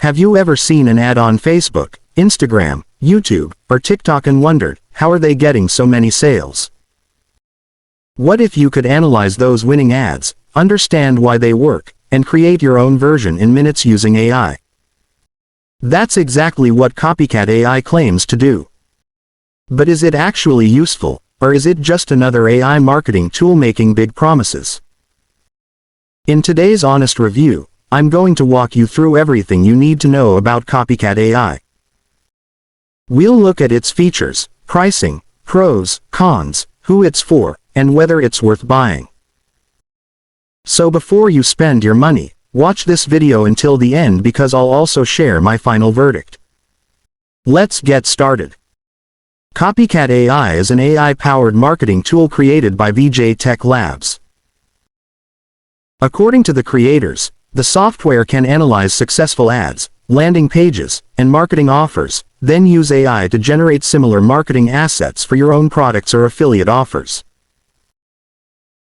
Have you ever seen an ad on Facebook, Instagram, YouTube, or TikTok and wondered, how are they getting so many sales? What if you could analyze those winning ads, understand why they work, and create your own version in minutes using AI? That's exactly what CopyCat AI claims to do. But is it actually useful, or is it just another AI marketing tool making big promises? In today's honest review, I'm going to walk you through everything you need to know about CopyCat AI. We'll look at its features, pricing, pros, cons, who it's for, and whether it's worth buying. So before you spend your money, watch this video until the end because I'll also share my final verdict. Let's get started. CopyCat AI is an AI-powered marketing tool created by VJ Tech Labs. According to the creators, the software can analyze successful ads, landing pages, and marketing offers, then use AI to generate similar marketing assets for your own products or affiliate offers.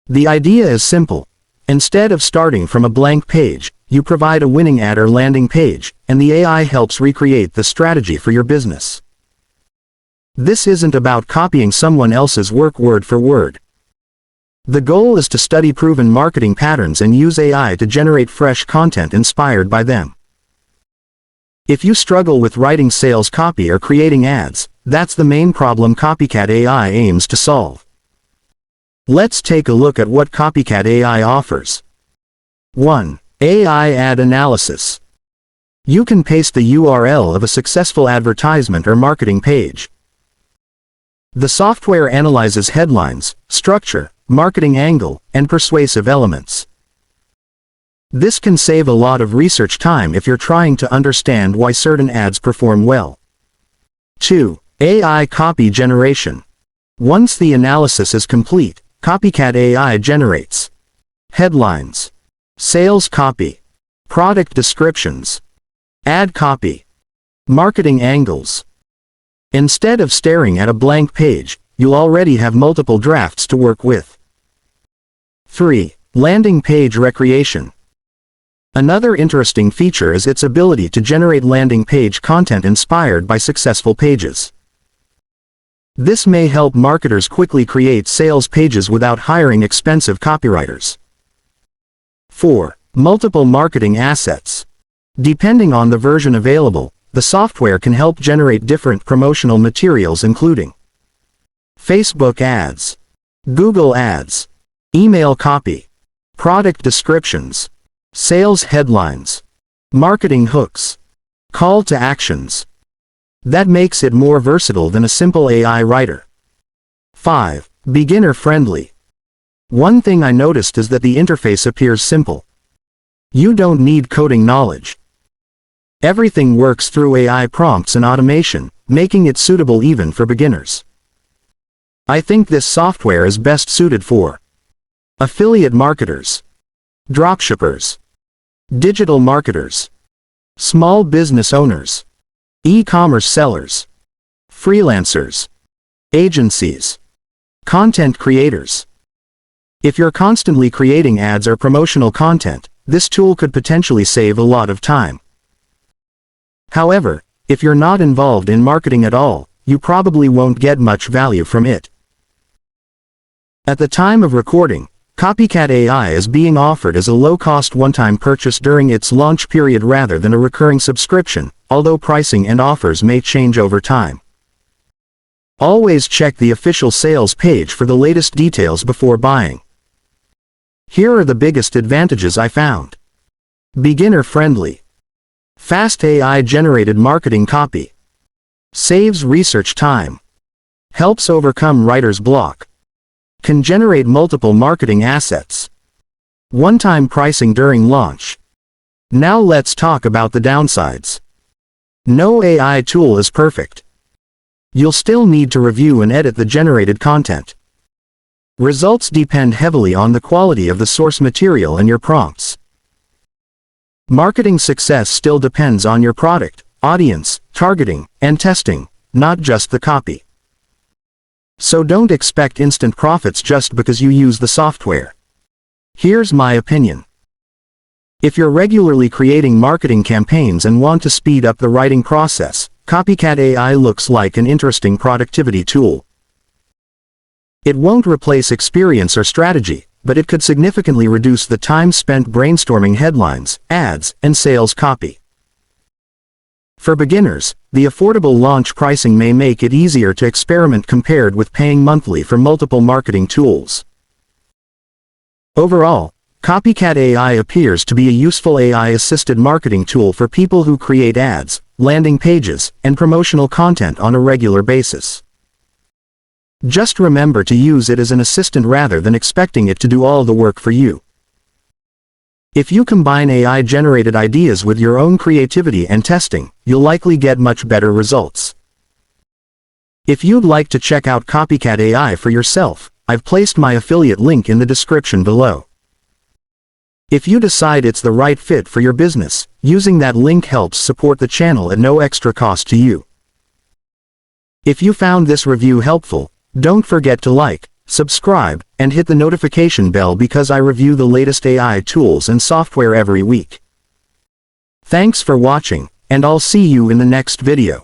The idea is simple. Instead of starting from a blank page, you provide a winning ad or landing page, and the AI helps recreate the strategy for your business. This isn't about copying someone else's work word for word. The goal is to study proven marketing patterns and use AI to generate fresh content inspired by them. If you struggle with writing sales copy or creating ads, that's the main problem CopyCat AI aims to solve. Let's take a look at what CopyCat AI offers. 1. AI Ad Analysis. You can paste the URL of a successful advertisement or marketing page. The software analyzes headlines, structure, marketing angle, and persuasive elements. This can save a lot of research time if you're trying to understand why certain ads perform well. 2. AI Copy Generation. Once the analysis is complete, CopyCat AI generates headlines, sales copy, product descriptions, ad copy, marketing angles. Instead of staring at a blank page, you'll already have multiple drafts to work with. 3. Landing Page Recreation. Another interesting feature is its ability to generate landing page content inspired by successful pages. This may help marketers quickly create sales pages without hiring expensive copywriters. 4. Multiple Marketing Assets. Depending on the version available, the software can help generate different promotional materials including Facebook ads, Google ads, email copy, product descriptions, sales headlines, marketing hooks, call to actions. That makes it more versatile than a simple AI writer. 5. Beginner friendly. One thing I noticed is that the interface appears simple. You don't need coding knowledge. Everything works through AI prompts and automation, making it suitable even for beginners. I think this software is best suited for affiliate marketers, dropshippers, digital marketers, small business owners, e-commerce sellers, freelancers, agencies, content creators. If you're constantly creating ads or promotional content, this tool could potentially save a lot of time. However, if you're not involved in marketing at all, you probably won't get much value from it. At the time of recording, CopyCat AI is being offered as a low-cost one-time purchase during its launch period rather than a recurring subscription, although pricing and offers may change over time. Always check the official sales page for the latest details before buying. Here are the biggest advantages I found. Beginner-friendly. Fast AI-generated marketing copy. Saves research time. Helps overcome writer's block. Can generate multiple marketing assets. One-time pricing during launch. Now let's talk about the downsides. No AI tool is perfect. You'll still need to review and edit the generated content. Results depend heavily on the quality of the source material and your prompts. Marketing success still depends on your product, audience, targeting, and testing, not just the copy. So don't expect instant profits just because you use the software. Here's my opinion. If you're regularly creating marketing campaigns and want to speed up the writing process, CopyCat AI looks like an interesting productivity tool. It won't replace experience or strategy, but it could significantly reduce the time spent brainstorming headlines, ads, and sales copy. For beginners, the affordable launch pricing may make it easier to experiment compared with paying monthly for multiple marketing tools. Overall, CopyCat AI appears to be a useful AI-assisted marketing tool for people who create ads, landing pages, and promotional content on a regular basis. Just remember to use it as an assistant rather than expecting it to do all the work for you. If you combine AI-generated ideas with your own creativity and testing, you'll likely get much better results. If you'd like to check out CopyCat AI for yourself, I've placed my affiliate link in the description below. If you decide it's the right fit for your business, using that link helps support the channel at no extra cost to you. If you found this review helpful, don't forget to like, subscribe, and hit the notification bell because I review the latest AI tools and software every week. Thanks for watching, and I'll see you in the next video.